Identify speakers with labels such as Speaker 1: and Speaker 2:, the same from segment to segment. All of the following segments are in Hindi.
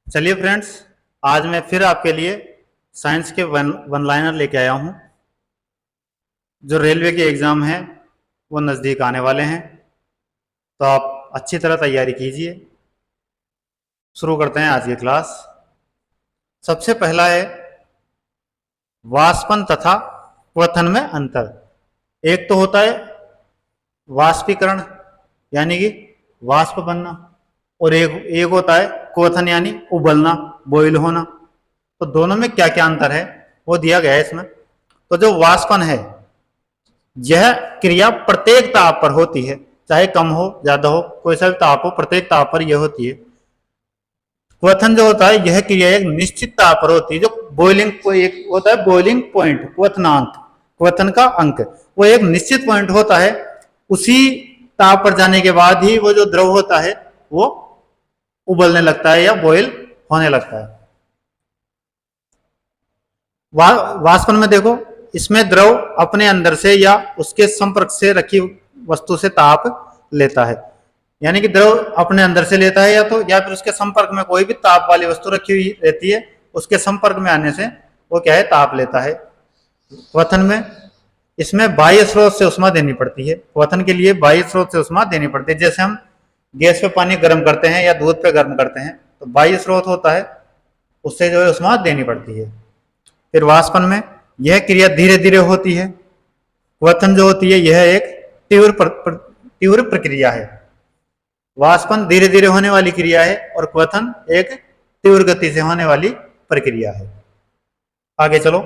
Speaker 1: चलिए फ्रेंड्स, आज मैं फिर आपके लिए साइंस के वन लाइनर लेके आया हूँ। जो रेलवे के एग्ज़ाम हैं वो नज़दीक आने वाले हैं, तो आप अच्छी तरह तैयारी कीजिए। शुरू करते हैं आज की क्लास। सबसे पहला है वाष्पन तथा क्वथन में अंतर। एक तो होता है वाष्पीकरण यानी कि वाष्प बनना, और एक एक होता है क्वथन यानी उबलना, बॉयल होना। तो दोनों में क्या क्या अंतर है वो दिया गया है इसमें। तो जो वाष्पन है यह क्रिया प्रत्येक ताप पर होती है, चाहे कम हो ज्यादा हो, कोई सा भी ताप हो, प्रत्येक ताप पर यह होती है। क्वथन जो होता है यह क्रिया एक निश्चित ताप पर होती है। जो बॉइलिंग एक होता है बॉइलिंग पॉइंट, क्वथनांक, क्वथन का अंक, वो एक निश्चित पॉइंट होता है। उसी ताप पर जाने के बाद ही वो जो द्रव होता है वो उबलने लगता है या बॉयल होने लगता है। वाष्पन में देखो, इसमें द्रव अपने अंदर से या उसके संपर्क से रखी वस्तु से ताप लेता है। यानी कि द्रव अपने अंदर से लेता है या फिर उसके संपर्क में कोई भी ताप वाली वस्तु रखी हुई रहती है, उसके संपर्क में आने से वो क्या है, ताप लेता है। क्वथन में इसमें बाह्य स्रोत से उष्मा देनी पड़ती है। क्वथन के लिए बाह्य स्रोत से उष्मा देनी पड़ती है। जैसे हम गैस पे पानी गर्म करते हैं या दूध पे गर्म करते हैं, तो बाह्य स्रोत होता है, उससे जो है उष्मा देनी पड़ती है। फिर वाष्पन में यह क्रिया धीरे धीरे होती है। क्वथन जो होती है यह एक तीव्र प्रक्रिया है। वाष्पन धीरे धीरे होने वाली क्रिया है और क्वथन एक तीव्र गति से होने वाली प्रक्रिया है। आगे चलो।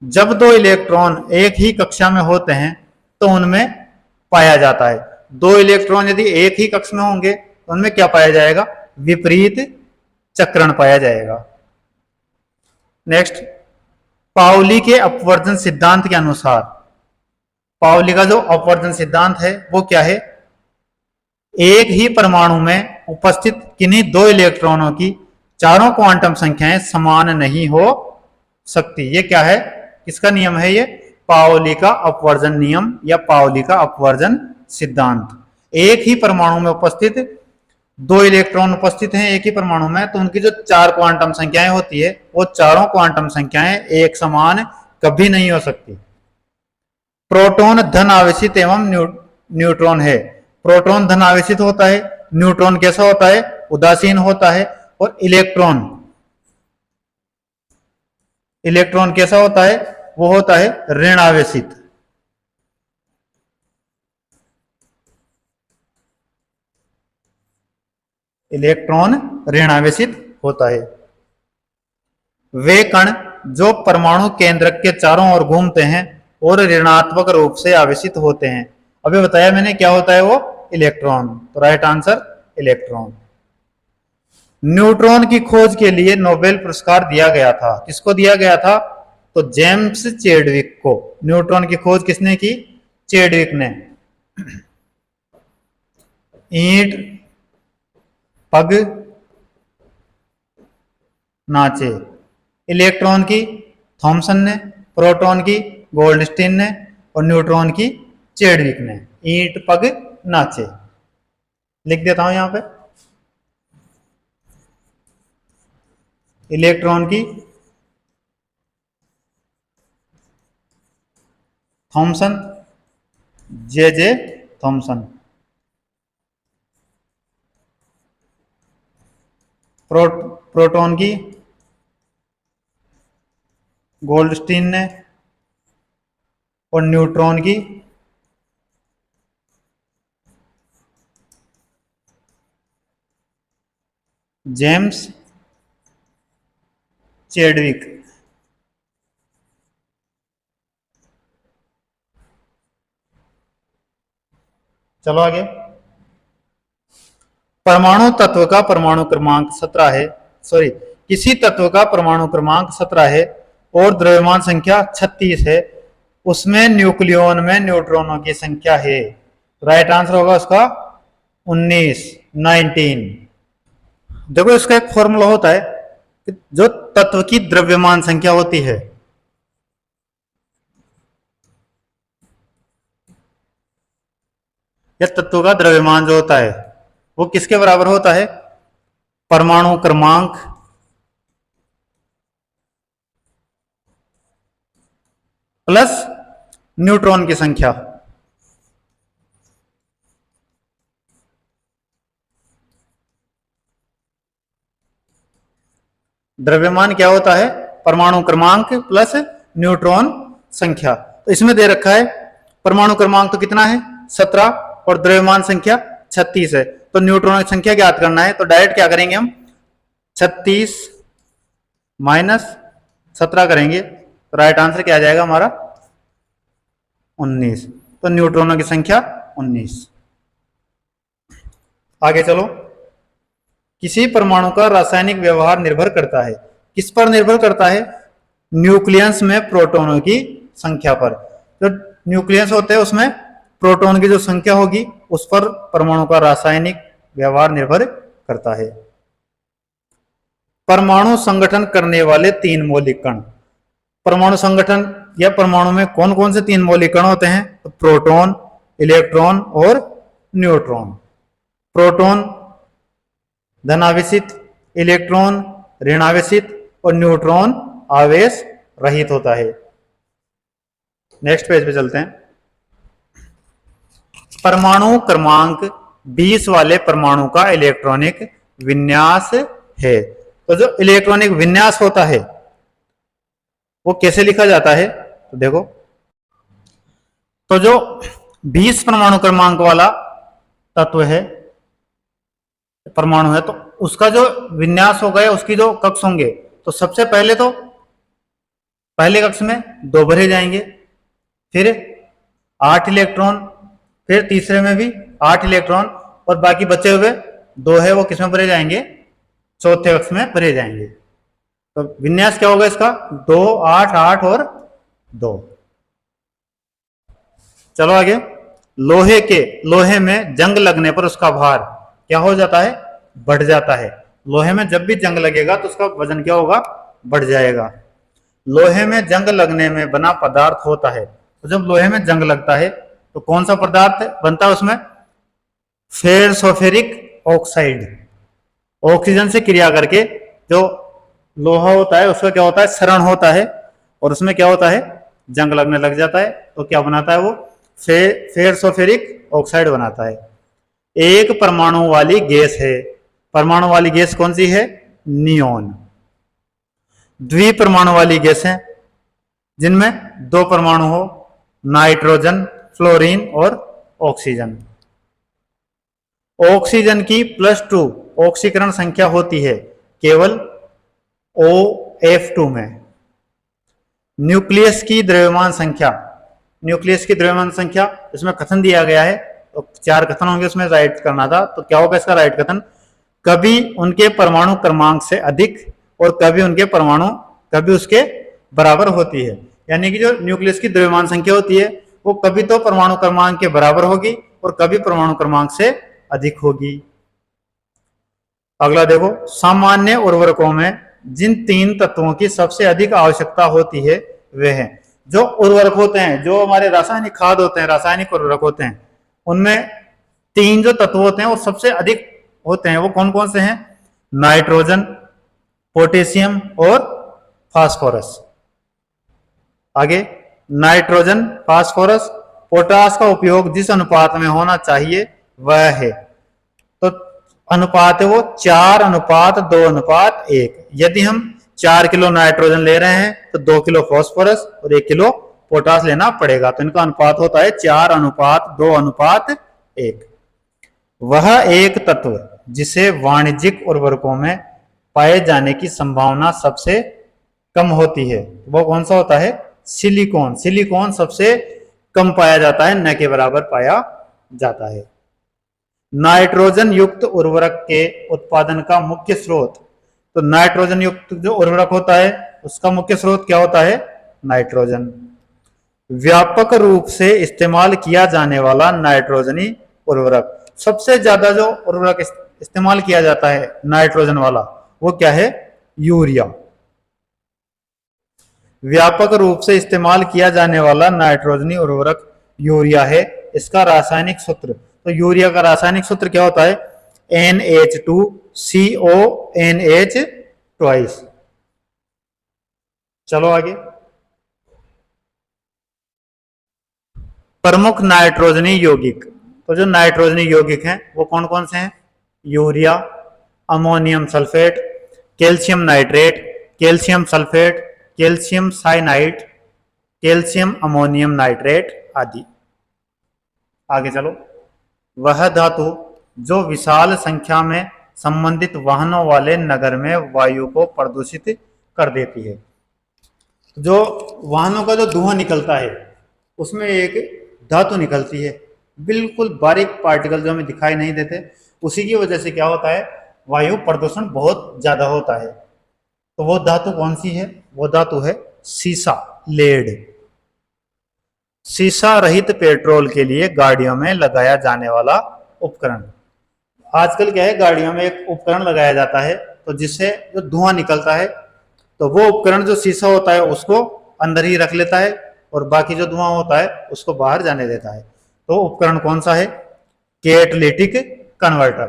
Speaker 1: जब दो इलेक्ट्रॉन एक ही कक्षा में होते हैं तो उनमें पाया जाता है। दो इलेक्ट्रॉन यदि एक ही कक्ष में होंगे तो उनमें क्या पाया जाएगा, विपरीत चक्रण पाया जाएगा। नेक्स्ट, पाउली के अपवर्जन सिद्धांत के अनुसार, पाउली का जो अपवर्जन सिद्धांत है वो क्या है, एक ही परमाणु में उपस्थित किन्हीं दो इलेक्ट्रॉनों की चारों क्वांटम संख्याएं समान नहीं हो सकती। ये क्या है, किसका नियम है ये, पाउली का अपवर्जन नियम या पाउली का अपवर्जन सिद्धांत। एक ही परमाणु में उपस्थित दो इलेक्ट्रॉन उपस्थित हैं एक ही परमाणु में, तो उनकी जो चार क्वांटम संख्याएं होती है वो चारों क्वांटम संख्याएं एक समान कभी नहीं हो सकती। प्रोटॉन धन आवेशित एवं न्यूट्रॉन है। प्रोटॉन धन आवेशित होता है, न्यूट्रॉन कैसा होता है, उदासीन होता है, और इलेक्ट्रॉन इलेक्ट्रॉन कैसा होता है, वो होता है ऋण आवेशित। इलेक्ट्रॉन ऋण आवेशित होता है। वे कण जो परमाणु केंद्रक के चारों ओर घूमते हैं और ऋणात्मक रूप से आवेशित होते हैं। अभी बताया मैंने क्या होता है वो, इलेक्ट्रॉन। तो राइट आंसर इलेक्ट्रॉन। न्यूट्रॉन की खोज के लिए नोबेल पुरस्कार दिया गया था। किसको दिया गया था, तो जेम्स चैडविक को। न्यूट्रॉन की खोज किसने की, चैडविक ने। ईंट पग नाचे। इलेक्ट्रॉन की थॉमसन ने, प्रोटॉन की गोल्डस्टीन ने, और न्यूट्रॉन की चैडविक ने। ईंट पग नाचे, लिख देता हूं यहां पे। इलेक्ट्रॉन की थॉमसन, जे जे थॉमसन। प्रोटॉन की गोल्डस्टीन ने, और न्यूट्रॉन की जेम्स चैडविक। चलो आगे। परमाणु तत्व का परमाणु क्रमांक 17 है, सॉरी, किसी तत्व का परमाणु क्रमांक 17 है और द्रव्यमान संख्या 36 है, उसमें न्यूक्लियॉन में न्यूट्रॉनों की संख्या है। राइट आंसर होगा उसका 19, 19। देखो इसका एक फॉर्मूला होता है कि जो तत्व की द्रव्यमान संख्या होती है, या तत्व का द्रव्यमान जो होता है वो किसके बराबर होता है, परमाणु क्रमांक प्लस न्यूट्रॉन की संख्या। द्रव्यमान क्या होता है? परमाणु क्रमांक प्लस न्यूट्रॉन संख्या। तो इसमें दे रखा है परमाणु क्रमांक तो कितना है 17 और द्रव्यमान संख्या 36 है। तो न्यूट्रॉन की संख्या ज्ञात करना है, तो डायरेक्ट क्या करेंगे हम 36 माइनस 17 करेंगे, तो राइट आंसर क्या आ जाएगा हमारा 19। तो न्यूट्रॉनों की संख्या 19। आगे चलो, किसी परमाणु का रासायनिक व्यवहार निर्भर करता है, किस पर निर्भर करता है? न्यूक्लियस में प्रोटॉनों की संख्या पर। जो न्यूक्लियस होते हैं उसमें प्रोटॉन की जो संख्या होगी उस पर परमाणु का रासायनिक व्यवहार निर्भर करता है। परमाणु संगठन करने वाले 3 मौलिक कण। परमाणु संगठन या परमाणु में कौन कौन से 3 मौलिक कण होते हैं? तो प्रोटॉन, इलेक्ट्रॉन और न्यूट्रॉन। प्रोटॉन धनावेशित, इलेक्ट्रॉन ऋणावेशित और न्यूट्रॉन आवेश रहित होता है। नेक्स्ट पेज पे चलते हैं। परमाणु क्रमांक 20 वाले परमाणु का इलेक्ट्रॉनिक विन्यास है। तो जो इलेक्ट्रॉनिक विन्यास होता है वो कैसे लिखा जाता है? तो देखो, तो जो 20 परमाणु क्रमांक वाला तत्व है, परमाणु है, तो उसका जो विन्यास होगा या उसकी जो कक्ष होंगे, तो सबसे पहले तो पहले कक्ष में 2 भरे जाएंगे, फिर 8 इलेक्ट्रॉन, फिर तीसरे में भी 8 इलेक्ट्रॉन और बाकी बचे हुए 2 है वो किसमें भरे जाएंगे? चौथे कक्ष में भरे जाएंगे। तो विन्यास क्या होगा इसका? 2 8 8 और 2। चलो आगे, लोहे में जंग लगने पर उसका भार क्या हो जाता है? बढ़ जाता है। लोहे में जब भी जंग लगेगा तो उसका वजन क्या होगा? बढ़ जाएगा। लोहे में जंग लगने में बना पदार्थ होता है। तो जब लोहे में जंग लगता है तो कौन सा पदार्थ बनता है उसमें? फेरसोफेरिक ऑक्साइड। ऑक्सीजन से क्रिया करके जो लोहा होता है उसका क्या होता है? क्षरण होता है और उसमें क्या होता है? जंग लगने लग जाता है। तो क्या बनाता है वो? फेरसोफेरिक ऑक्साइड बनाता है। एक परमाणु वाली गैस है। परमाणु वाली गैस कौन सी है? नियोन। द्विपरमाणु वाली गैस है जिनमें 2 परमाणु हो, नाइट्रोजन, फ्लोरीन और ऑक्सीजन। ऑक्सीजन की +2 ऑक्सीकरण संख्या होती है केवल OF2 में। न्यूक्लियस की द्रव्यमान संख्या, न्यूक्लियस की द्रव्यमान संख्या इसमें कथन दिया गया है, तो 4 कथन होंगे, उसमें राइट करना था। तो क्या होगा इसका राइट कथन? कभी उनके परमाणु क्रमांक से अधिक और कभी उसके बराबर होती है। यानी कि जो न्यूक्लियस की द्रव्यमान संख्या होती है वो कभी तो परमाणु क्रमांक के बराबर होगी और कभी परमाणु क्रमांक से अधिक होगी। अगला देखो, सामान्य उर्वरकों में जिन 3 तत्वों की सबसे अधिक आवश्यकता होती है वे हैं। जो उर्वरक होते हैं, जो हमारे रासायनिक खाद होते हैं, रासायनिक उर्वरक होते हैं, उनमें 3 जो तत्व होते हैं वो सबसे अधिक होते हैं। वो कौन कौन से हैं? नाइट्रोजन, पोटेशियम और फास्फोरस। आगे, नाइट्रोजन, फास्फोरस, पोटास का उपयोग जिस अनुपात में होना चाहिए वह है, तो अनुपात है वो 4:2:1। यदि हम 4 किलो नाइट्रोजन ले रहे हैं तो 2 किलो फास्फोरस और 1 किलो पोटास लेना पड़ेगा। तो इनका अनुपात होता है 4:2:1। वह एक तत्व जिसे वाणिज्यिक उर्वरकों में पाए जाने की संभावना सबसे कम होती है वो कौन सा होता है? सिलिकॉन। सिलिकॉन सबसे कम पाया जाता है, न के बराबर पाया जाता है। नाइट्रोजन युक्त उर्वरक के उत्पादन का मुख्य स्रोत, तो नाइट्रोजन युक्त जो उर्वरक होता है उसका मुख्य स्रोत क्या होता है? नाइट्रोजन। व्यापक रूप से इस्तेमाल किया जाने वाला नाइट्रोजनी उर्वरक, सबसे ज्यादा जो उर्वरक इस्तेमाल किया जाता है नाइट्रोजन वाला वो क्या है? यूरिया। व्यापक रूप से इस्तेमाल किया जाने वाला नाइट्रोजनी उर्वरक यूरिया है। इसका रासायनिक सूत्र, तो यूरिया का रासायनिक सूत्र क्या होता है? NH2CONH twice. चलो आगे। प्रमुख नाइट्रोजनी यौगिक। तो जो नाइट्रोजनी यौगिक हैं वो कौन कौन से हैं? Urea, ammonium sulphate, calcium nitrate, calcium sulphate, calcium cyanide, calcium ammonium nitrate आदि। आगे चलो। वह धातु जो विशाल संख्या में संबंधित वाहनों वाले नगर में वायु को प्रदूषित कर देती है। जो वाहनों का जो धुआं निकलता है उसमें एक धातु निकलती है, बिल्कुल बारीक पार्टिकल जो हमें दिखाई नहीं देते, उसी की वजह से क्या होता है, वायु प्रदूषण बहुत ज्यादा होता है। तो वो धातु कौन सी है? वो धातु है सीसा, लेड। सीसा रहित पेट्रोल के लिए गाड़ियों में लगाया जाने वाला उपकरण। आजकल क्या है, गाड़ियों में एक उपकरण लगाया जाता है तो जिससे जो धुआं निकलता है तो वो उपकरण जो शीशा होता है उसको अंदर ही रख लेता है और बाकी जो धुआं होता है उसको बाहर जाने देता है। तो उपकरण कौन सा है? Catalytic converter.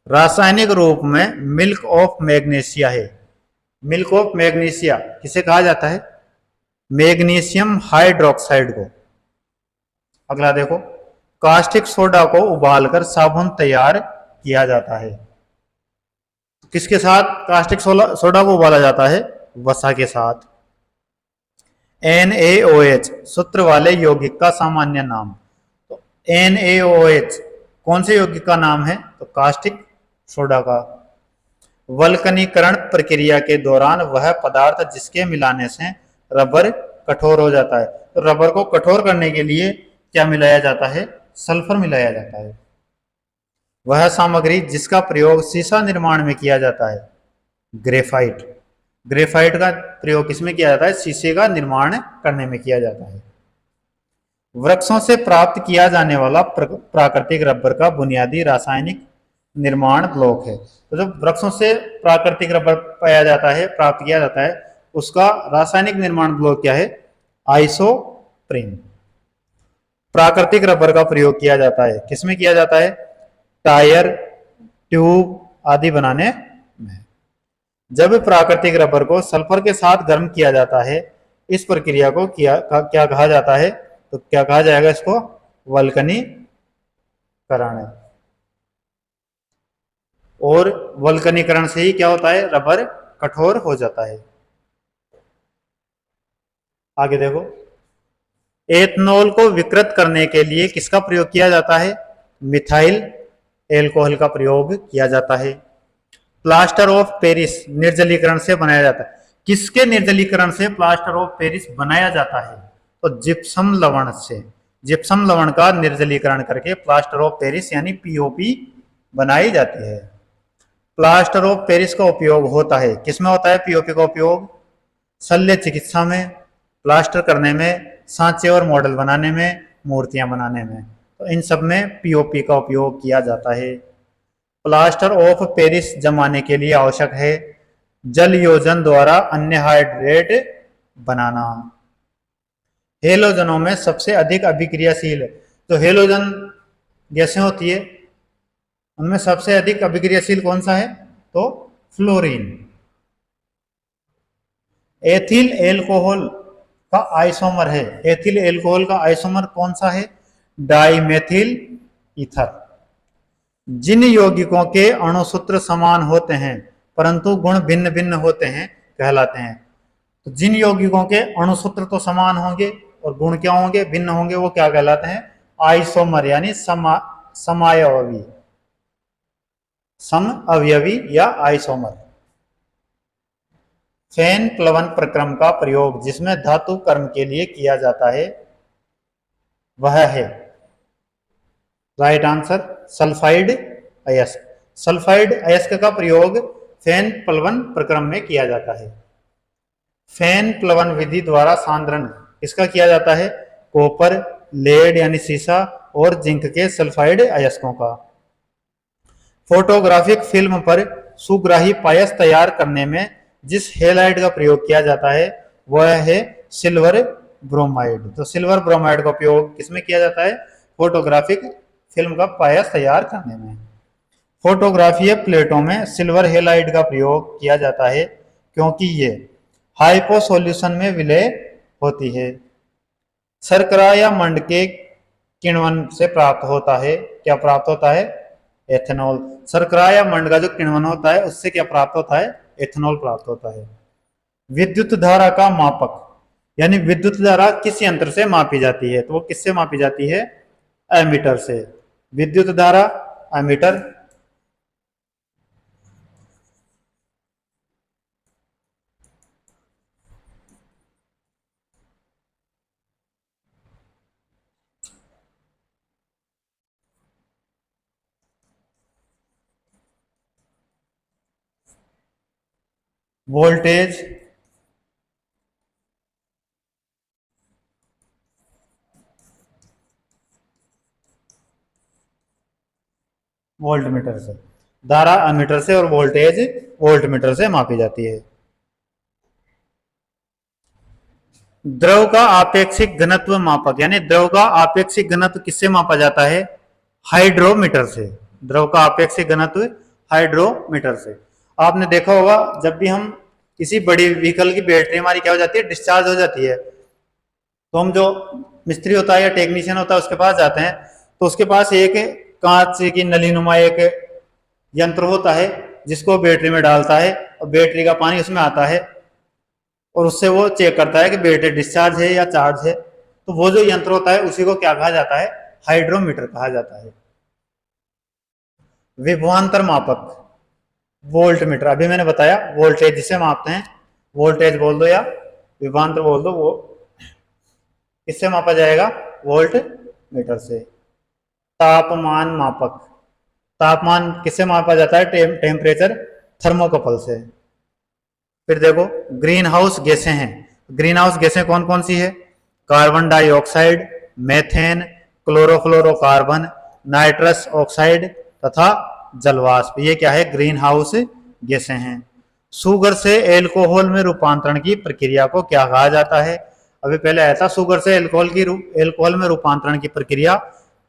Speaker 1: रासायनिक रूप में मिल्क ऑफ मैग्नीशिया है। मिल्क ऑफ मैग्नीशिया किसे कहा जाता है? मैग्नीशियम हाइड्रोक्साइड को। अगला देखो, कास्टिक सोडा को उबालकर साबुन तैयार किया जाता है। किसके साथ कास्टिक सोडा को उबाला जाता है? वसा के साथ। NaOH सूत्र वाले यौगिक का सामान्य नाम। तो NaOH कौन से यौगिक का नाम है? तो कास्टिक सोडा का। वल्कनीकरण प्रक्रिया के दौरान वह पदार्थ जिसके मिलाने से रबर कठोर हो जाता है। तो रबर को कठोर करने के लिए क्या मिलाया जाता है? सल्फर मिलाया जाता है। वह सामग्री जिसका प्रयोग शीशा निर्माण में किया जाता है, ग्रेफाइट। ग्रेफाइट का प्रयोग किसमें किया जाता है? शीशे का निर्माण करने में किया जाता है। वृक्षों से प्राप्त किया जाने वाला प्राकृतिक रबर का बुनियादी रासायनिक निर्माण ब्लॉक है। तो जब वृक्षों से प्राकृतिक रबर पाया जाता है, प्राप्त किया जाता है, उसका रासायनिक निर्माण ब्लॉक क्या है? आइसोप्रीन। प्राकृतिक रबर का प्रयोग किया जाता है, किसमें किया जाता है? टायर, ट्यूब आदि बनाने में। जब प्राकृतिक रबर को सल्फर के साथ गर्म किया जाता है, इस प्रक्रिया को क्या कहा जाता है? तो क्या कहा जाएगा इसको? वल्कनीकरण। और वल्कनीकरण से ही क्या होता है? रबर कठोर हो जाता है। आगे देखो, एथनॉल को विकृत करने के लिए किसका प्रयोग किया जाता है? मिथाइल एल्कोहल का प्रयोग किया जाता है। प्लास्टर ऑफ पेरिस निर्जलीकरण से बनाया जाता है। किसके निर्जलीकरण से प्लास्टर ऑफ पेरिस बनाया जाता है? तो जिप्सम लवण से। जिप्सम लवण का निर्जलीकरण करके प्लास्टर ऑफ पेरिस यानी पीओपी बनाई जाती है। प्लास्टर ऑफ पेरिस का उपयोग होता है, किसमें होता है पीओपी का उपयोग? शल्य चिकित्सा में, प्लास्टर करने में, सांचे और मॉडल बनाने में, मूर्तियां बनाने में। तो इन सब में पीओपी का उपयोग किया जाता है। प्लास्टर ऑफ पेरिस जमाने के लिए आवश्यक है जल योजन द्वारा अन्य हाइड्रेट बनाना। हेलोजनों में सबसे अधिक अभिक्रियाशील, तो हेलोजन गैसें होती है उनमें सबसे अधिक अभिक्रियाशील कौन सा है? तो फ्लोरीन। एथिल एल्कोहल का आइसोमर है। एथिल एल्कोहल का आइसोमर कौन सा है? Dimethyl ether. जिन यौगिकों के अणुसूत्र समान होते हैं परंतु गुण भिन्न भिन्न होते हैं कहलाते हैं। तो जिन यौगिकों के अणुसूत्र तो समान होंगे और गुण क्या होंगे? भिन्न होंगे, वो क्या कहलाते हैं? आइसोमर यानी समायवी, सम अवयवी या आइसोमर। फेन प्लवन प्रक्रम का प्रयोग जिसमें धातु कर्म के लिए किया जाता है वह है, राइट आंसर, सल्फाइड अयस्क। सल्फाइड अयस्क का प्रयोग फेन प्लवन प्रक्रम में किया जाता है। फेन प्लवन विधि द्वारा सांद्रण किसका किया जाता है? कॉपर, लेड यानी सीसा और जिंक के सल्फाइड अयस्कों का। फोटोग्राफिक फिल्म पर सुग्राही पायस तैयार करने में जिस हेलाइड का प्रयोग किया जाता है वह है सिल्वर ब्रोमाइड। तो सिल्वर ब्रोमाइड का उपयोग किसमें किया जाता है? फोटोग्राफिक फिल्म का पाया तैयार करने में। फोटोग्राफी प्लेटों में सिल्वर हेलाइड का प्रयोग किया जाता है क्योंकि ये हाइपो सॉल्यूशन में विलय होती है। शर्करा या मंड के किण्वन से प्राप्त होता है, क्या प्राप्त होता है? एथेनॉल। शर्करा या मंड का जो किण्वन होता है उससे क्या प्राप्त होता है? एथेनॉल प्राप्त होता है। विद्युत धारा का मापक, यानी विद्युत धारा किस यंत्र से मापी जाती है? तो वो किससे मापी जाती है? एमीटर से। विद्युत धारा एमीटर। वोल्टेज, वोल्टमीटर से। धारा एमीटर से और वोल्टेज वोल्टमीटर से मापी जाती है। द्रव का आपेक्षिक घनत्व मापक, यानी द्रव का आपेक्षिक घनत्व किससे मापा जाता है? हाइड्रोमीटर से। द्रव का आपेक्षिक घनत्व हाइड्रोमीटर से। आपने देखा होगा जब भी हम किसी बड़ी व्हीकल की बैटरी हमारी क्या हो जाती है? डिस्चार्ज हो जाती है, तो हम जो मिस्त्री होता है या टेक्नीशियन होता है उसके पास जाते हैं, तो उसके पास एक कांच की नलीनुमा एक यंत्र होता है जिसको बैटरी में डालता है और बैटरी का पानी उसमें आता है और उससे वो चेक करता है कि बैटरी डिस्चार्ज है या चार्ज है। तो वो जो यंत्र होता है उसी को क्या कहा जाता है? हाइड्रोमीटर कहा जाता है। विभवांतर मापक, वोल्टमीटर। अभी मैंने बताया वोल्टेज जिसे मापते हैं, वोल्टेज बोल दो या विभवांतर बोल दो, वो किससे मापा जाएगा? वोल्ट मीटर से। तापमान मापक, तापमान किससे मापा जाता है? टेम्परेचर थर्मोकपल से। फिर देखो ग्रीन हाउस गैसें हैं। ग्रीन हाउस गैसें कौन कौन सी है? Carbon dioxide, methane, chlorofluorocarbon, nitrous oxide तथा जलवाष्प। ये क्या है? ग्रीन हाउस गैसें हैं। शुगर से एल्कोहल में रूपांतरण की प्रक्रिया को क्या कहा जाता है? अभी पहले आया था, शुगर से एल्कोहल में रूपांतरण की प्रक्रिया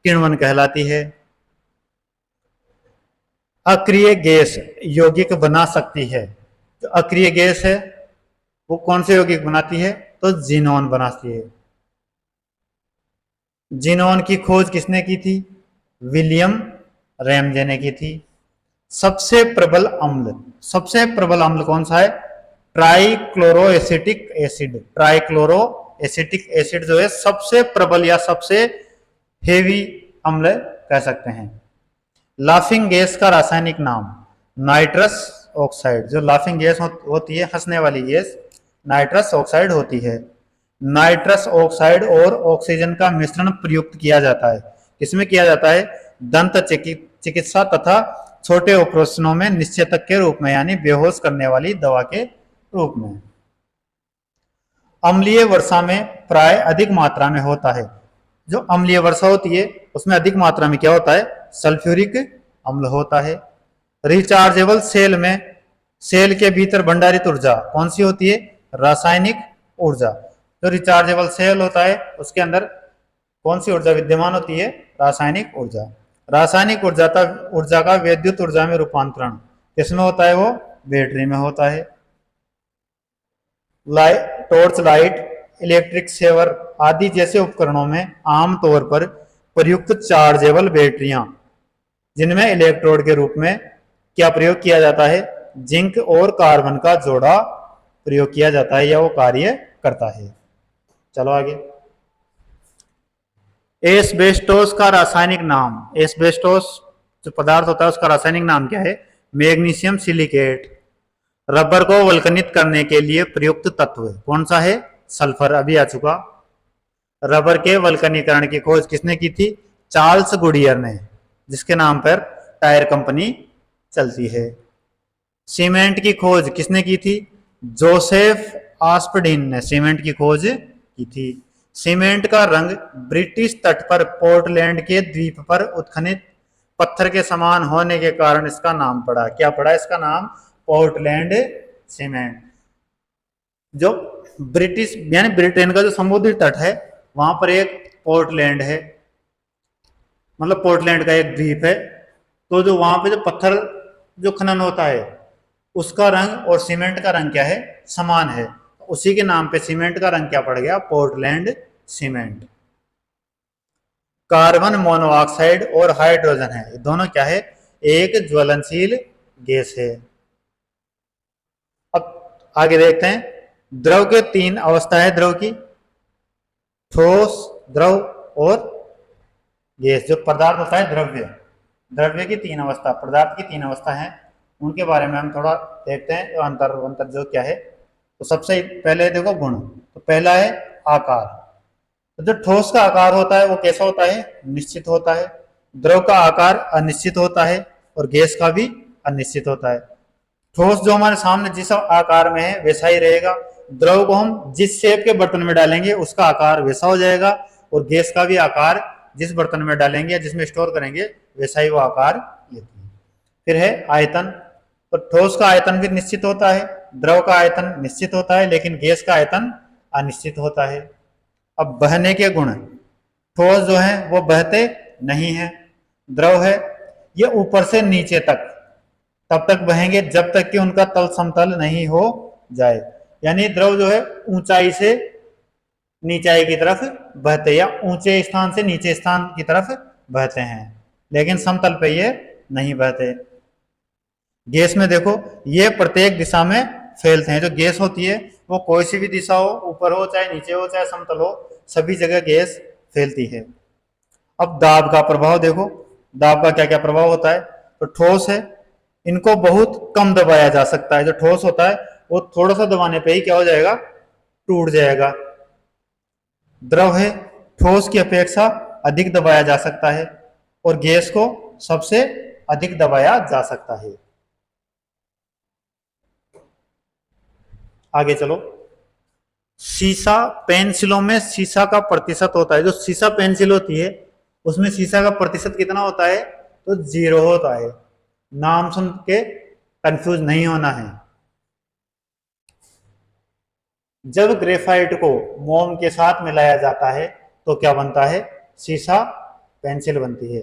Speaker 1: किण्वन कहलाती है। अक्रिय गैस यौगिक बना सकती है। जो अक्रिय गैस है वो कौन से यौगिक बनाती है? तो जीनोन बनाती है। जीनोन की खोज किसने की थी? विलियम रैमजे ने की थी। सबसे प्रबल अम्ल, सबसे प्रबल अम्ल कौन सा है? Trichloro acetic acid. Trichloro acetic acid जो है सबसे प्रबल या सबसे हेवी अम्ल कह सकते हैं। लाफिंग गैस का रासायनिक नाम? Nitrous oxide. जो लाफिंग गैस होती है, हंसने वाली गैस, नाइट्रस ऑक्साइड होती है। नाइट्रस ऑक्साइड और ऑक्सीजन का मिश्रण प्रयुक्त किया जाता है। किसमें किया जाता है? दंत चिकित्सा तथा छोटे ऑपरेशनों में निश्चेतक के रूप में, यानी बेहोश करने वाली दवा के रूप में। अम्लीय वर्षा में प्राय अधिक मात्रा में होता है। जो अम्लीय वर्षा होती है उसमें अधिक मात्रा में क्या होता है? सल्फ्यूरिक अम्ल होता है। रिचार्जेबल सेल में, सेल के भीतर भंडारित ऊर्जा कौन सी होती है? रासायनिक ऊर्जा। जो रिचार्जेबल सेल होता है उसके अंदर कौन सी ऊर्जा विद्यमान होती है? रासायनिक ऊर्जा। रासायनिक ऊर्जा का विद्युत ऊर्जा में रूपांतरण किसमें होता है? वो बैटरी में होता है। टॉर्च लाइट, इलेक्ट्रिक सेवर आदि जैसे उपकरणों में आमतौर पर प्रयुक्त चार्जेबल बैटरियां जिनमें इलेक्ट्रोड के रूप में क्या प्रयोग किया जाता है? जिंक और कार्बन का जोड़ा प्रयोग किया जाता है या वो कार्य करता है। चलो आगे। एस्बेस्टोस का रासायनिक नाम? एस्बेस्टोस जो पदार्थ होता है उसका रासायनिक नाम क्या है? Magnesium silicate. रबर को वल्कनित करने के लिए प्रयुक्त तत्व कौन सा है? सल्फर। अभी आ चुका। रबर के वल्कनीकरण की खोज किसने की थी? चार्ल्स गुडियर ने, जिसके नाम पर टायर कंपनी चलती है। सीमेंट की खोज किसने की थी? जोसेफ आस्पडिन ने सीमेंट की खोज की थी। सीमेंट का रंग ब्रिटिश तट पर पोर्टलैंड के द्वीप पर उत्खनित पत्थर के समान होने के कारण इसका नाम पड़ा। क्या पड़ा इसका नाम? Portland cement. जो ब्रिटिश यानी ब्रिटेन का जो समुद्री तट है वहां पर एक पोर्टलैंड है, मतलब पोर्टलैंड का एक द्वीप है, तो जो वहां पे जो पत्थर जो खनन होता है उसका रंग और सीमेंट का रंग क्या है, समान है। उसी के नाम पे सीमेंट का रंग क्या पड़ गया, पोर्टलैंड सीमेंट। कार्बन मोनोऑक्साइड और हाइड्रोजन है, ये दोनों क्या है, एक ज्वलनशील गैस है। अब आगे देखते हैं, द्रव के तीन अवस्था है द्रव की, ठोस, द्रव और गैस। जो पदार्थ होता है द्रव्य, द्रव्य की तीन अवस्था, पदार्थ की तीन अवस्था है, उनके बारे में हम थोड़ा देखते हैं अंतर अंतर जो क्या है। तो सबसे पहले देखो गुण, तो पहला है आकार। तो जो ठोस का आकार होता है वो कैसा होता है, निश्चित होता है। द्रव का आकार अनिश्चित होता है और गैस का भी अनिश्चित होता है। ठोस जो हमारे सामने जिस आकार में है वैसा ही रहेगा, द्रव को हम जिस शेप के बर्तन में डालेंगे उसका आकार वैसा हो जाएगा, और गैस का भी आकार जिस बर्तन में डालेंगे जिसमें स्टोर करेंगे वैसा ही वो आकार लेती है। फिर है आयतन, तो ठोस का आयतन भी निश्चित होता है, द्रव का आयतन निश्चित होता है, लेकिन गैस का आयतन अनिश्चित होता है। अब बहने के गुण, ठोस जो है वो बहते नहीं है, द्रव है ये ऊपर से नीचे तक तब तक बहेंगे जब तक कि उनका तल समतल नहीं हो जाए। यानी द्रव जो है ऊंचाई से नीचाई की तरफ बहते, या ऊंचे स्थान से नीचे स्थान की तरफ बहते हैं, लेकिन समतल पे ये नहीं बहते। गैस में देखो ये प्रत्येक दिशा में फैलते हैं। जो गैस होती है वो कोई सी भी दिशा हो, ऊपर हो चाहे नीचे हो चाहे समतल हो, सभी जगह गैस फैलती है। अब दाब का प्रभाव देखो, दाब का क्या क्या प्रभाव होता है। तो ठोस है, इनको बहुत कम दबाया जा सकता है। जो ठोस होता है वो थोड़ा सा दबाने पे ही क्या हो जाएगा, टूट जाएगा। द्रव है, ठोस की अपेक्षा अधिक दबाया जा सकता है, और गैस को सबसे अधिक दबाया जा सकता है। आगे चलो, सीसा पेंसिलों में सीसा का प्रतिशत होता है। जो सीसा पेंसिल होती है उसमें सीसा का प्रतिशत कितना होता है, तो 0 होता है। नाम सुन के कंफ्यूज नहीं होना है। जब ग्रेफाइट को मोम के साथ मिलाया जाता है तो क्या बनता है, सीसा पेंसिल बनती है।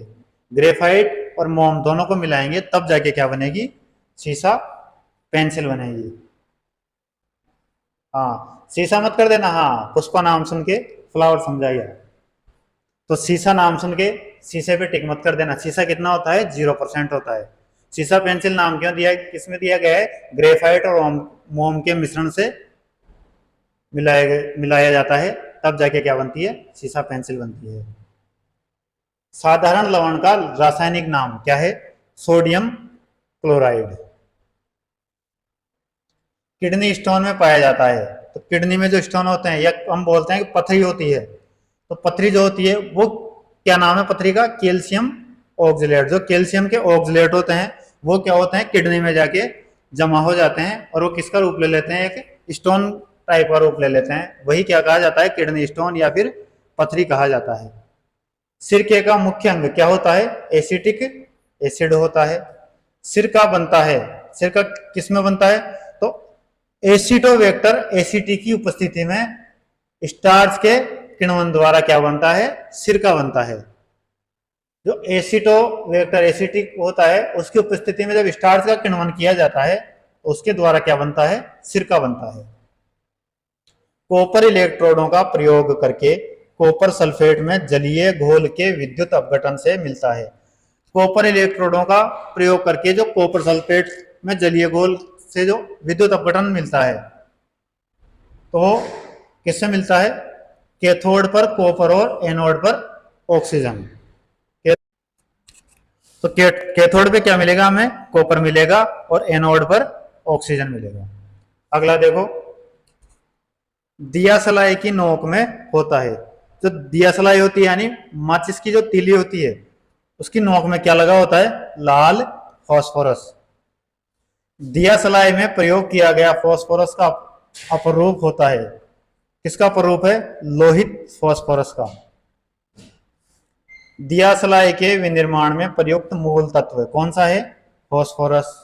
Speaker 1: ग्रेफाइट और मोम दोनों को मिलाएंगे तब जाके क्या बनेगी, सीसा पेंसिल बनेगी। हाँ सीसा मत कर देना, हाँ पुष्पा नाम सुन के फ्लावर समझाइए। तो सीसा नाम सुन के सीसे पे टिक मत कर देना। सीसा कितना होता है, 0% होता है। सीसा पेंसिल नाम क्यों दिया है, किसमें दिया गया है, ग्रेफाइट और मोम के मिश्रण से मिलाया जाता है, तब जाके क्या बनती है, सीसा पेंसिल बनती है। साधारण लवण का रासायनिक नाम क्या है, सोडियम क्लोराइड। किडनी स्टोन में पाया जाता है। तो किडनी में जो स्टोन होते हैं या हम बोलते हैं कि पथरी होती है, तो पथरी जो होती है वो क्या नाम है पथरी का, कैल्शियम ऑक्सलेट। जो कैल्शियम के ऑक्सलेट होते हैं वो क्या होते हैं, किडनी में जाके जमा हो जाते हैं और वो किसका रूप ले लेते हैं, एक स्टोन टाइप का रूप ले लेते हैं। वही क्या कहा जाता है, किडनी स्टोन या फिर पथरी कहा जाता है। सिरके का मुख्य अंग क्या होता है, एसिटिक एसिड होता है। सिरका बनता है, सिरका किसमें बनता है, तो एसिटोवेक्टर एसिटी की उपस्थिति में स्टार्च के किण्वन द्वारा क्या बनता है, सिरका बनता है। जो एसिटोवेक्टर एसिटिक होता है उसकी उपस्थिति में जब स्टार्च का किण्वन किया जाता है उसके द्वारा क्या बनता है, सिरका बनता है। कॉपर इलेक्ट्रोडों का प्रयोग करके कॉपर सल्फेट में जलीय घोल के विद्युत अपघटन से मिलता है। कॉपर इलेक्ट्रोडों का प्रयोग करके जो कॉपर सल्फेट में जलीय घोल से जो विद्युत अपघटन मिलता है तो किससे मिलता है, कैथोड पर कॉपर और एनोड पर ऑक्सीजन। तो कैथोड पे क्या मिलेगा हमें, कॉपर मिलेगा और एनोड पर ऑक्सीजन मिलेगा। अगला देखो, दिया सलाई की नोक में होता है। जो दिया सलाई होती है यानी माचिस की जो तीली होती है उसकी नोक में क्या लगा होता है, लाल फास्फोरस। दिया सलाई में प्रयोग किया गया फास्फोरस का अपरूप होता है, किसका अपरूप है, लोहित फास्फोरस का। दिया सलाई के विनिर्माण में प्रयुक्त मूल तत्व कौन सा है, फास्फोरस।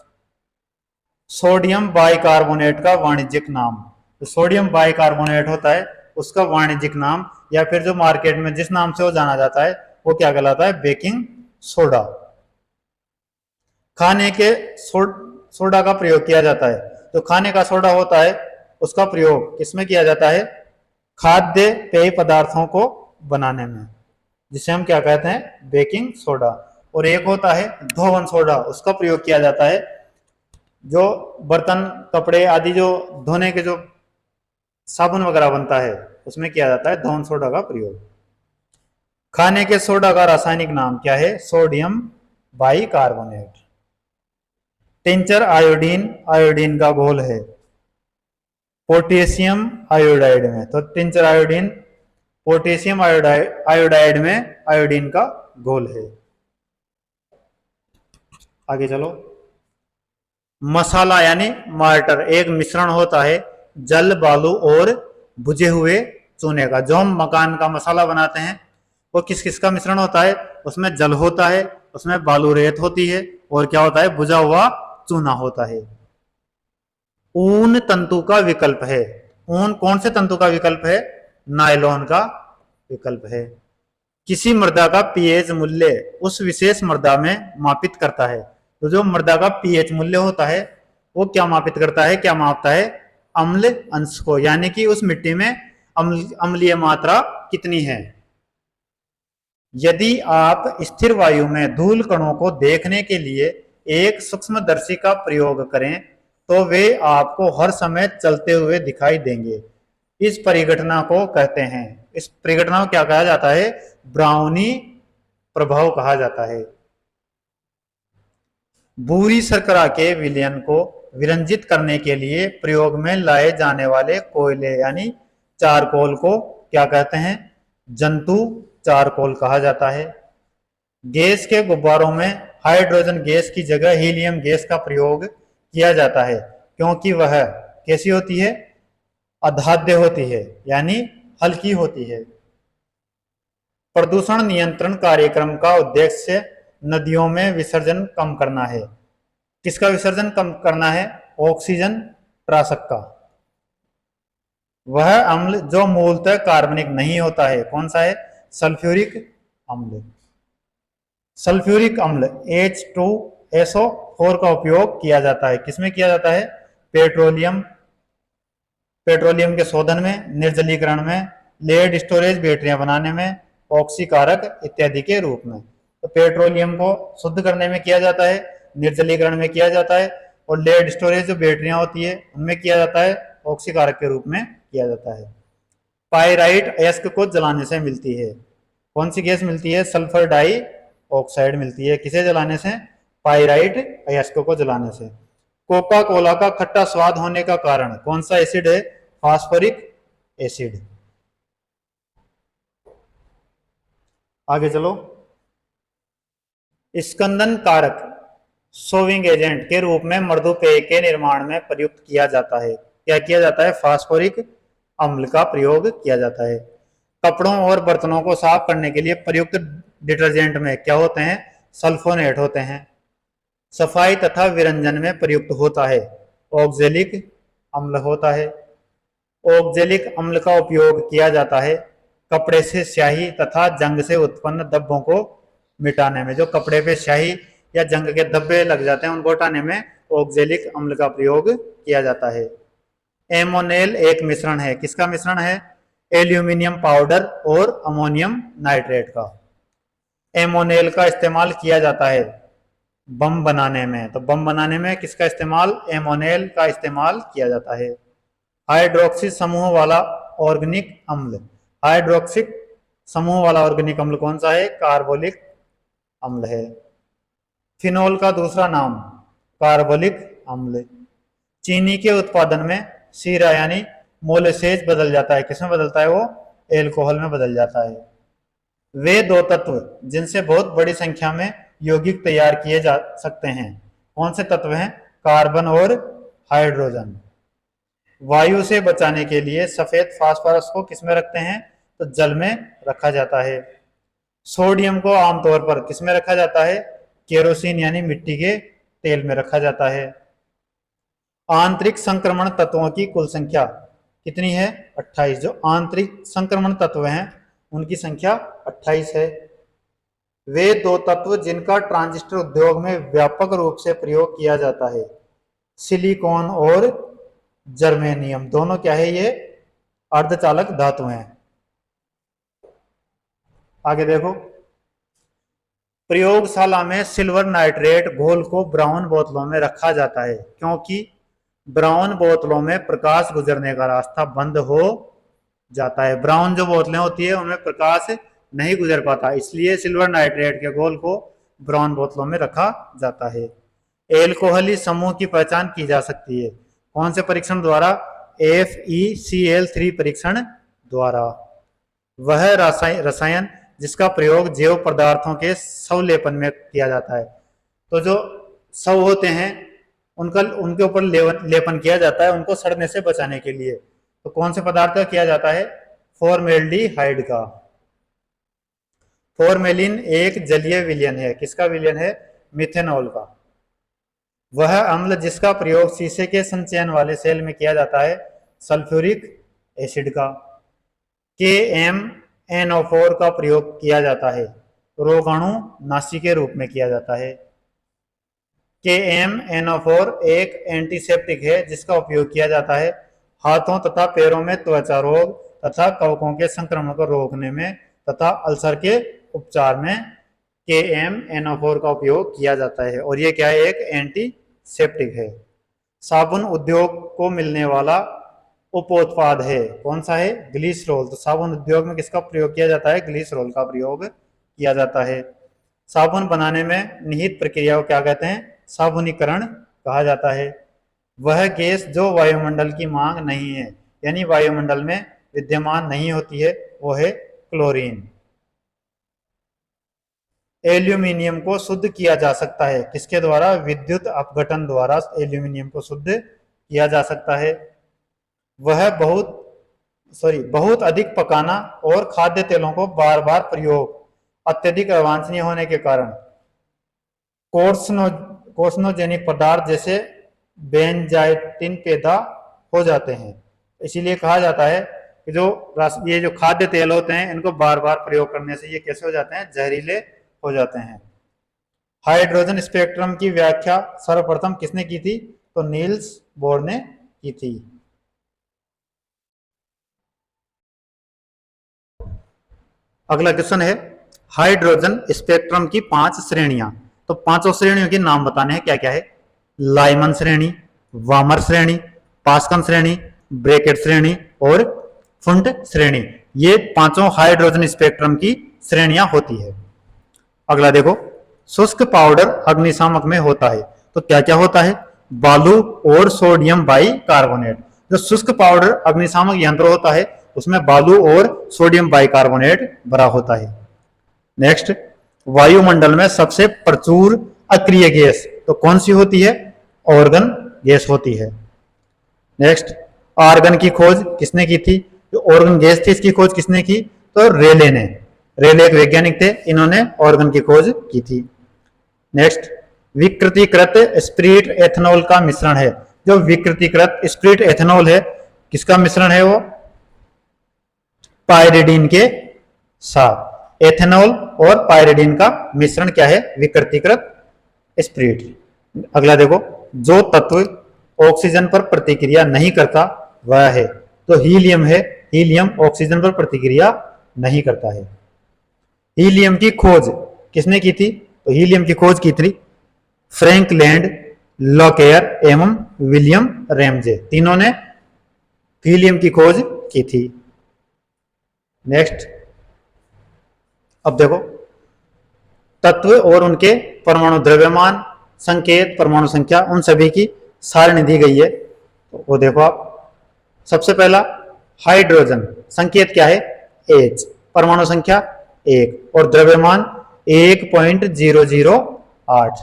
Speaker 1: सोडियम बाइकार्बोनेट का वाणिज्यिक नाम, तो सोडियम बाइकार्बोनेट होता है उसका वाणिज्यिक नाम या फिर जो मार्केट में जिस नाम से वो जाना जाता है वो क्या कहलाता है? Baking soda. खाने के सोडा का प्रयोग किया जाता है। तो खाने का सोडा होता है, उसका प्रयोग किसमें किया जाता है? खाद्य पेय पदार्थों को बनाने में, जिसे हम क्या कहते हैं? Baking soda. और एक होता है धोवन सोडा, उसका प्रयोग किया जाता है जो बर्तन कपड़े आदि जो धोने के जो साबुन वगैरह बनता है उसमें किया जाता है धोवन सोडा का प्रयोग। खाने के सोडा का रासायनिक नाम क्या है? Sodium bicarbonate. Tincture iodine, iodine का घोल है पोटेशियम आयोडाइड में। तो टिंचर आयोडीन पोटेशियम आयोडाइड में आयोडीन का घोल है। आगे चलो। मसाला यानी मार्टर एक मिश्रण होता है जल, बालू और भुजे हुए चूने का। जो हम मकान का मसाला बनाते हैं वो किस किस का मिश्रण होता है? उसमें जल होता है, उसमें बालू रेत होती है, और क्या होता है? भुजा हुआ चूना होता है। ऊन तंतु का विकल्प है। ऊन कौन से तंतु का विकल्प है? नायलॉन का विकल्प है। किसी मृदा का पीएच मूल्य उस विशेष मृदा में मापित करता है। तो जो मृदा का पीएच मूल्य होता है वो क्या मापित करता है? क्या मापता है? अम्ल अंश को, यानी कि उस मिट्टी में अम्लीय मात्रा कितनी है। यदि आप स्थिर वायु में धूल कणों को देखने के लिए एक सूक्ष्मदर्शी का प्रयोग करें तो वे आपको हर समय चलते हुए दिखाई देंगे। इस परिघटना को कहते हैं, इस परिघटना को क्या कहा जाता है? ब्राउनी प्रभाव कहा जाता है। भूरी शर्करा के विलयन को विरंजित करने के लिए प्रयोग में लाए जाने वाले कोयले यानी चारकोल को क्या कहते हैं? जंतु चारकोल कहा जाता है। गैस के गुब्बारों में हाइड्रोजन गैस की जगह हीलियम गैस का प्रयोग किया जाता है क्योंकि वह कैसी होती है? अधाद्य होती है, यानी हल्की होती है। प्रदूषण नियंत्रण कार्यक्रम का उद्देश्य नदियों में विसर्जन कम करना है। किसका विसर्जन कम करना है? ऑक्सीजन त्रासक का। वह अम्ल जो मूलतः कार्बनिक नहीं होता है कौन सा है? सल्फ्यूरिक अम्ल। सल्फ्यूरिक अम्ल H2SO4 का उपयोग किया जाता है। किसमें किया जाता है? पेट्रोलियम के शोधन में, निर्जलीकरण में, लेड स्टोरेज बैटरियां बनाने में, ऑक्सीकारक इत्यादि के रूप में। तो पेट्रोलियम को शुद्ध करने में किया जाता है, निर्जलीकरण में किया जाता है, और लेड स्टोरेज जो बैटरियां होती है उनमें किया जाता है, ऑक्सीकारक के रूप में किया जाता है। पाइराइट अयस्क को जलाने से मिलती है कौन सी गैस मिलती है? सल्फर डाई ऑक्साइड मिलती है। किसे जलाने से? पाइराइट अयस्क को जलाने से। कोका कोला का खट्टा स्वाद होने का कारण कौन सा एसिड है? Phosphoric acid. आगे चलो। स्कंदन कारक सोविंग एजेंट के रूप में मृदुपेय के निर्माण में प्रयुक्त किया जाता है। क्या किया जाता है? फास्फोरिक अम्ल का प्रयोग किया जाता है। कपड़ों और बर्तनों को साफ करने के लिए प्रयुक्त डिटर्जेंट में क्या होते हैं? सल्फोनेट होते हैं। सफाई तथा विरंजन में प्रयुक्त होता है ऑक्जेलिक अम्ल होता है। ऑक्जेलिक अम्ल का उपयोग किया जाता है कपड़े से स्याही तथा जंग से उत्पन्न धब्बों को मिटाने में। जो कपड़े पे स्याही या जंग के धब्बे लग जाते हैं उनको हटाने में ऑक्जेलिक अम्ल का प्रयोग किया जाता है। एमोनेल एक मिश्रण है। किसका मिश्रण है? एल्यूमिनियम पाउडर और अमोनियम नाइट्रेट का। एमोनेल का इस्तेमाल किया जाता है बम बनाने में। तो बम बनाने में किसका इस्तेमाल? एमोनेल का इस्तेमाल किया जाता है। हाइड्रोक्सी समूह वाला ऑर्गेनिक अम्ल। हाइड्रोक्सिक समूह वाला ऑर्गेनिक अम्ल कौन सा है? कार्बोलिक अम्ल है। फिनोल का दूसरा नाम कार्बोलिक अम्ल। चीनी के उत्पादन में शीरा यानी मोलेसेज बदल जाता है। किसमें बदलता है? वो एल्कोहल में बदल जाता है। वे दो तत्व जिनसे बहुत बड़ी संख्या में यौगिक तैयार किए जा सकते हैं कौन से तत्व हैं? कार्बन और हाइड्रोजन। वायु से बचाने के लिए सफेद फास्फोरस को किसमें रखते हैं? तो जल में रखा जाता है। सोडियम को आमतौर पर किसमें रखा जाता है? केरोसिन यानी मिट्टी के तेल में रखा जाता है। आंतरिक संक्रमण तत्वों की कुल संख्या कितनी है? 28। जो आंतरिक संक्रमण तत्व हैं उनकी संख्या 28 है। वे दो तत्व जिनका ट्रांजिस्टर उद्योग में व्यापक रूप से प्रयोग किया जाता है, सिलिकॉन और जर्मेनियम, दोनों क्या है, ये अर्धचालक धातु हैं। आगे देखो, प्रयोगशाला में सिल्वर नाइट्रेट घोल को ब्राउन बोतलों में रखा जाता है क्योंकि ब्राउन बोतलों में प्रकाश गुजरने का रास्ता बंद हो जाता है। ब्राउन जो बोतलें होती है उनमें प्रकाश नहीं गुजर पाता, इसलिए सिल्वर नाइट्रेट के घोल को ब्राउन बोतलों में रखा जाता है। एल्कोहली समूह की पहचान की जा सकती है, कौन से परीक्षण द्वारा? FeCl3 परीक्षण द्वारा। वह रसायन जिसका प्रयोग जैव पदार्थों के संलेपन में किया जाता है। तो जो शव होते हैं उनके ऊपर लेपन किया जाता है उनको सड़ने से बचाने के लिए। तो कौन से पदार्थ का किया जाता है? फॉर्मेल्डिहाइड का। फॉर्मेलिन एक जलीय विलयन है, किसका विलयन है? मिथेनॉल का। वह अम्ल जिसका प्रयोग शीशे के संचयन वाले सेल में किया जाता है, सल्फ्यूरिक एसिड का। KMnO4 का प्रयोग किया जाता है, रोगाणु नाशी के रूप में किया जाता है। KMnO4 एक एंटीसेप्टिक है जिसका उपयोग किया जाता है हाथों तथा पैरों में त्वचा रोग तथा कवकों के संक्रमण को रोकने में तथा अल्सर के उपचार में KMnO4 का उपयोग किया जाता है, और ये क्या है? एक एंटीसेप्टिक है। साबुन उद्योग को मिलने वाला उपोत्पाद है, कौन सा है? ग्लिसरॉल। तो साबुन उद्योग में किसका प्रयोग किया जाता है? ग्लिसरॉल का प्रयोग किया जाता है। साबुन बनाने में निहित प्रक्रिया को क्या कहते हैं? साबुनीकरण कहा जाता है। वह गैस जो वायुमंडल की मांग नहीं है, यानी वायुमंडल में विद्यमान नहीं होती है, वो है क्लोरीन। एल्यूमिनियम को शुद्ध किया जा सकता है, किसके द्वारा? विद्युत अपघटन द्वारा एल्यूमिनियम को शुद्ध किया जा सकता है। वह बहुत अधिक पकाना और खाद्य तेलों को बार बार प्रयोग अत्यधिक अवांछनीय होने के कारण कोर्सनोजेनिक पदार्थ जैसे बेंजाइटिन पैदा हो जाते हैं। इसीलिए कहा जाता है कि ये जो खाद्य तेल होते हैं इनको बार बार प्रयोग करने से ये कैसे हो जाते हैं? जहरीले हो जाते हैं। हाइड्रोजन स्पेक्ट्रम की व्याख्या सर्वप्रथम किसने की थी? तो नील्स बोर ने की थी। अगला क्वेश्चन है हाइड्रोजन स्पेक्ट्रम की 5 श्रेणियां। तो पांचों श्रेणियों के नाम बताने हैं, क्या क्या है? लाइमन श्रेणी, वामर श्रेणी, पास्कन श्रेणी, ब्रैकेट श्रेणी और फुंट श्रेणी। ये पांचों हाइड्रोजन स्पेक्ट्रम की श्रेणियां होती है। अगला देखो, शुष्क पाउडर अग्निशामक में होता है, तो क्या क्या होता है? बालू और सोडियम बाइकार्बोनेट। जो शुष्क पाउडर अग्निशामक यंत्र होता है उसमें बालू और सोडियम बाइकार्बोनेट भरा होता है। नेक्स्ट, वायुमंडल में सबसे प्रचुर अक्रिय गैस तो कौन सी होती है? ऑर्गन गैस होती है। नेक्स्ट, आर्गन की खोज किसने की थी? जो ऑर्गन गैस थी इसकी खोज किसने की? तो रेले ने। रेले एक वैज्ञानिक थे, इन्होंने ऑर्गन की खोज की थी। नेक्स्ट, विकृतीकृत स्प्रिट एथेनॉल का मिश्रण है। जो विकृतीकृत स्प्रिट एथेनॉल है किसका मिश्रण है? वो पायरिडीन के साथ। एथेनॉल और पायरिडीन का मिश्रण क्या है? विकृतीकृत स्प्रिट। अगला देखो, जो तत्व ऑक्सीजन पर प्रतिक्रिया नहीं करता वह है, तो हीलियम है। हीलियम ऑक्सीजन पर प्रतिक्रिया नहीं करता है। हीलियम की खोज किसने की थी? तो हीलियम की खोज की थी फ्रैंक लैंड, लॉकेयर एवं विलियम रैमजे, तीनों ने हीलियम की खोज की थी। नेक्स्ट, अब देखो, तत्व और उनके परमाणु द्रव्यमान, संकेत, परमाणु संख्या, उन सभी की सारणी दी गई है। तो वो देखो आप, सबसे पहला हाइड्रोजन, संकेत क्या है? H, परमाणु संख्या 1 और द्रव्यमान 1.008।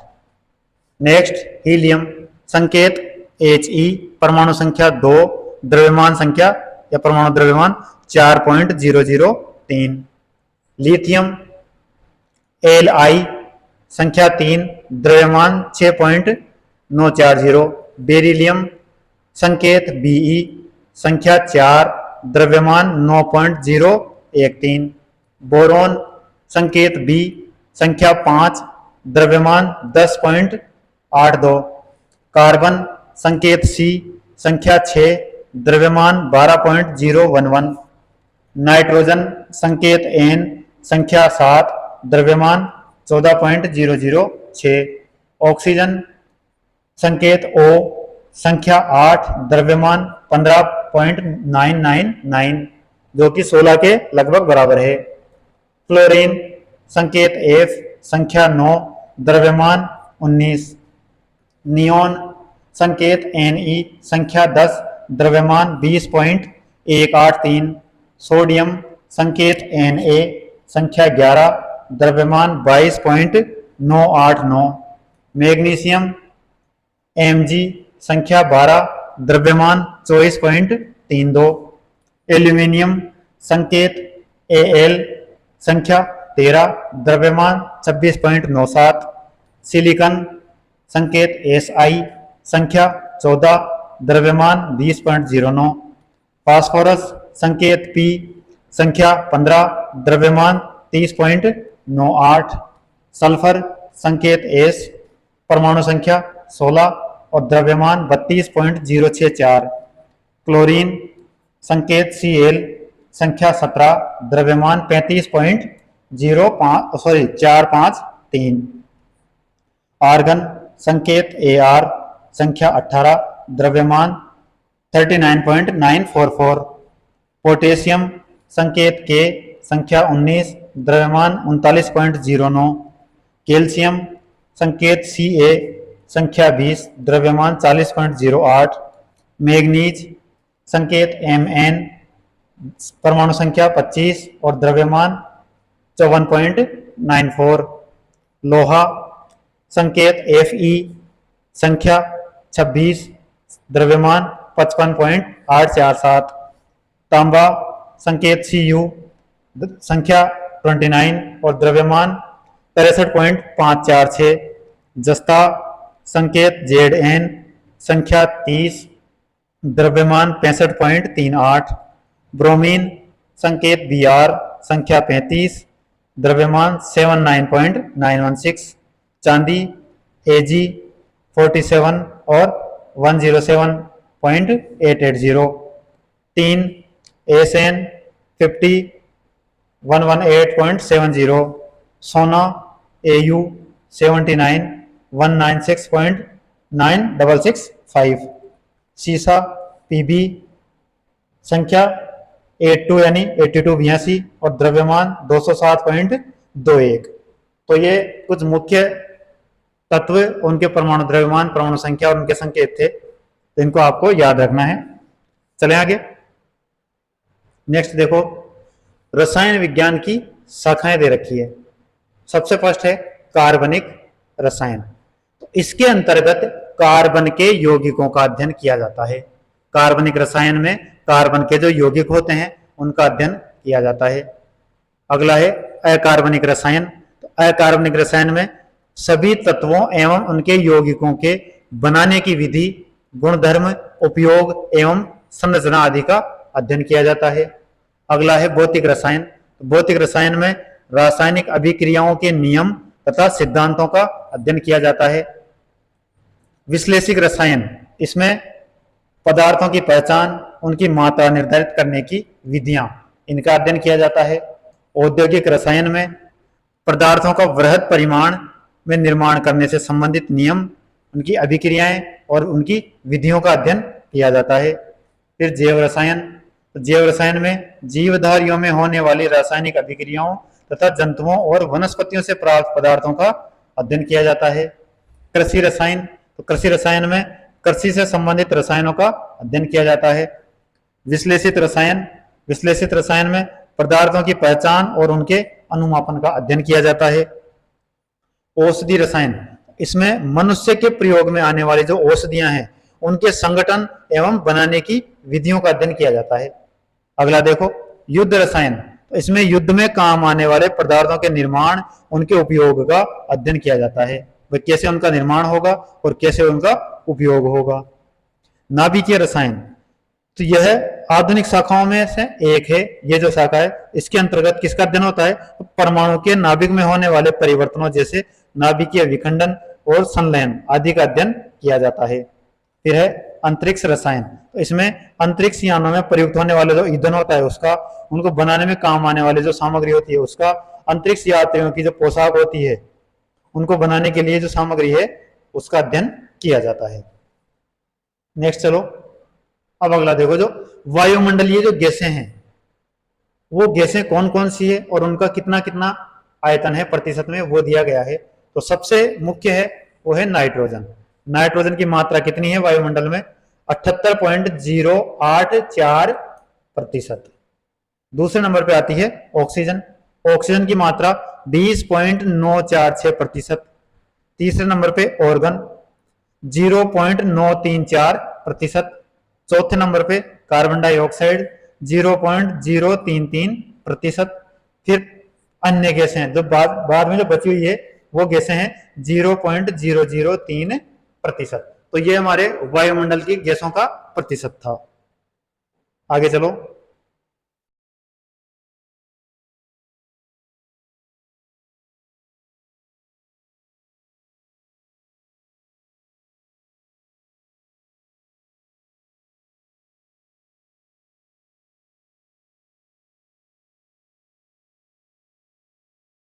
Speaker 1: नेक्स्ट, हीलियम, संकेत He, परमाणु संख्या 2, द्रव्यमान संख्या या परमाणु द्रव्यमान 4.003। लिथियम Li, संख्या 3, द्रव्यमान 6.940। बेरिलियम, संकेत Be, संख्या 4, द्रव्यमान 9.013। बोरोन, संकेत B, संख्या 5 द्रव्यमान 10.82। कार्बन संकेत C संख्या 6 द्रव्यमान 12.011। नाइट्रोजन संकेत N संख्या 7 द्रव्यमान 14.006। ऑक्सीजन संकेत O संख्या 8 द्रव्यमान 15.999 जो कि 16 के लगभग बराबर है। फ्लोरीन संकेत F संख्या 9 द्रव्यमान 19। नियोन संकेत Ne संख्या 10 द्रव्यमान 20.183। सोडियम संकेत Na संख्या 11 द्रव्यमान 22.989। मैग्नीशियम Mg संख्या 12 द्रव्यमान 24.32। एल्यूमिनियम संकेत Al संख्या 13 द्रव्यमान 26.97। सिलिकॉन संकेत Si संख्या 14 द्रव्यमान 20.09। फास्फोरस संकेत P संख्या 15 द्रव्यमान 30.98। सल्फर संकेत S परमाणु संख्या 16 और द्रव्यमान 32.064। क्लोरीन संकेत Cl संख्या 17 द्रव्यमान 453। आर्गन संकेत Ar संख्या 18 द्रव्यमान 39.944। पोटेशियम संकेत K संख्या 19 द्रव्यमान 39.09। कैल्शियम संकेत Ca संख्या 20 द्रव्यमान 40.08। मैग्नीज संकेत Mn परमाणु संख्या 25 और द्रव्यमान 54.94। लोहा संकेत Fe संख्या 26 द्रव्यमान 55.847। तांबा संकेत Cu संख्या 29 और द्रव्यमान 63.546। जस्ता संकेत Zn संख्या 30 द्रव्यमान 65.38। ब्रोमीन संकेत Br संख्या 35 द्रव्यमान 79.916। चांदी Ag 47 और 107.880। Tin Sn 50 118.70। सोना Au 79 196.9665। सीसा Pb संख्या 82 यानी 8282 और द्रव्यमान 207.21। तो ये कुछ मुख्य तत्व, उनके परमाणु द्रव्यमान, परमाणु संख्या और उनके संकेत थे, तो इनको आपको याद रखना है। चलें आगे। नेक्स्ट देखो, रसायन विज्ञान की शाखाएं दे रखी है। सबसे फर्स्ट है कार्बनिक रसायन। तो इसके अंतर्गत कार्बन के यौगिकों का अध्ययन किया जाता है। कार्बनिक रसायन में कार्बन के जो यौगिक होते हैं उनका अध्ययन किया जाता है। अगला है अकार्बनिक रसायन। तो अकार्बनिक रसायन में सभी तत्वों एवं उनके यौगिकों के बनाने की विधि, गुणधर्म, उपयोग एवं संरचना आदि का अध्ययन किया जाता है। अगला है भौतिक रसायन। भौतिक रसायन में रासायनिक अभिक्रियाओं के नियम तथा सिद्धांतों का अध्ययन किया जाता है। विश्लेषिक रसायन, इसमें पदार्थों की पहचान, उनकी मात्रा निर्धारित करने की विधियां, इनका अध्ययन किया जाता है। औद्योगिक रसायन में पदार्थों का वृहद परिमाण में निर्माण करने से संबंधित नियम, उनकी अभिक्रियाएं और उनकी विधियों का अध्ययन किया जाता है। फिर जैव रसायन। जैव रसायन में जीवधारियों में होने वाली रासायनिक अभिक्रियाओं तथा जंतुओं और वनस्पतियों से प्राप्त पदार्थों का अध्ययन किया जाता है। कृषि रसायन। तो कृषि रसायन में कृषि से संबंधित रसायनों का अध्ययन किया जाता है। विश्लेषित रसायन। विश्लेषित रसायन में पदार्थों की पहचान और उनके अनुमापन का अध्ययन किया जाता है। औषधि रसायन, इसमें मनुष्य के प्रयोग में आने वाली जो औषधियां हैं उनके संगठन एवं बनाने की विधियों का अध्ययन किया जाता है। अगला देखो युद्ध रसायन। तो इसमें युद्ध में काम आने वाले पदार्थों के निर्माण, उनके उपयोग का अध्ययन किया जाता है। वह कैसे उनका निर्माण होगा और कैसे उनका उपयोग होगा। नाभिकीय रसायन। तो यह आधुनिक शाखाओं में से एक है। ये जो शाखा है इसके अंतर्गत किसका अध्ययन होता है? तो परमाणु के नाभिक में होने वाले परिवर्तनों जैसे नाभिकीय विखंडन और संलयन आदि का अध्ययन किया जाता है। फिर है अंतरिक्ष रसायन। तो इसमें अंतरिक्ष यानों में प्रयुक्त होने वाले जो ईंधन होता है उसका, उनको बनाने में काम आने वाली जो सामग्री होती है उसका, अंतरिक्ष यात्रियों की जो पोशाक होती है उनको बनाने के लिए जो सामग्री है उसका अध्ययन किया जाता है। नेक्स्ट चलो, अब अगला देखो, जो वायुमंडलीय जो गैसें हैं वो गैसें कौन कौन सी है और उनका कितना कितना आयतन है प्रतिशत में, वो दिया गया है। तो सबसे मुख्य है वो है नाइट्रोजन। नाइट्रोजन की मात्रा कितनी है वायुमंडल में? 78.084%। दूसरे नंबर पे आती है ऑक्सीजन। ऑक्सीजन की मात्रा 20.946%। तीसरे नंबर पे ऑर्गन 0.934%। चौथे नंबर पे कार्बन डाइऑक्साइड 0.033%। फिर अन्य गैसें जो बाद में जो बची हुई है वो गैसें हैं 0.003%। तो ये हमारे वायुमंडल की गैसों का प्रतिशत था। आगे चलो।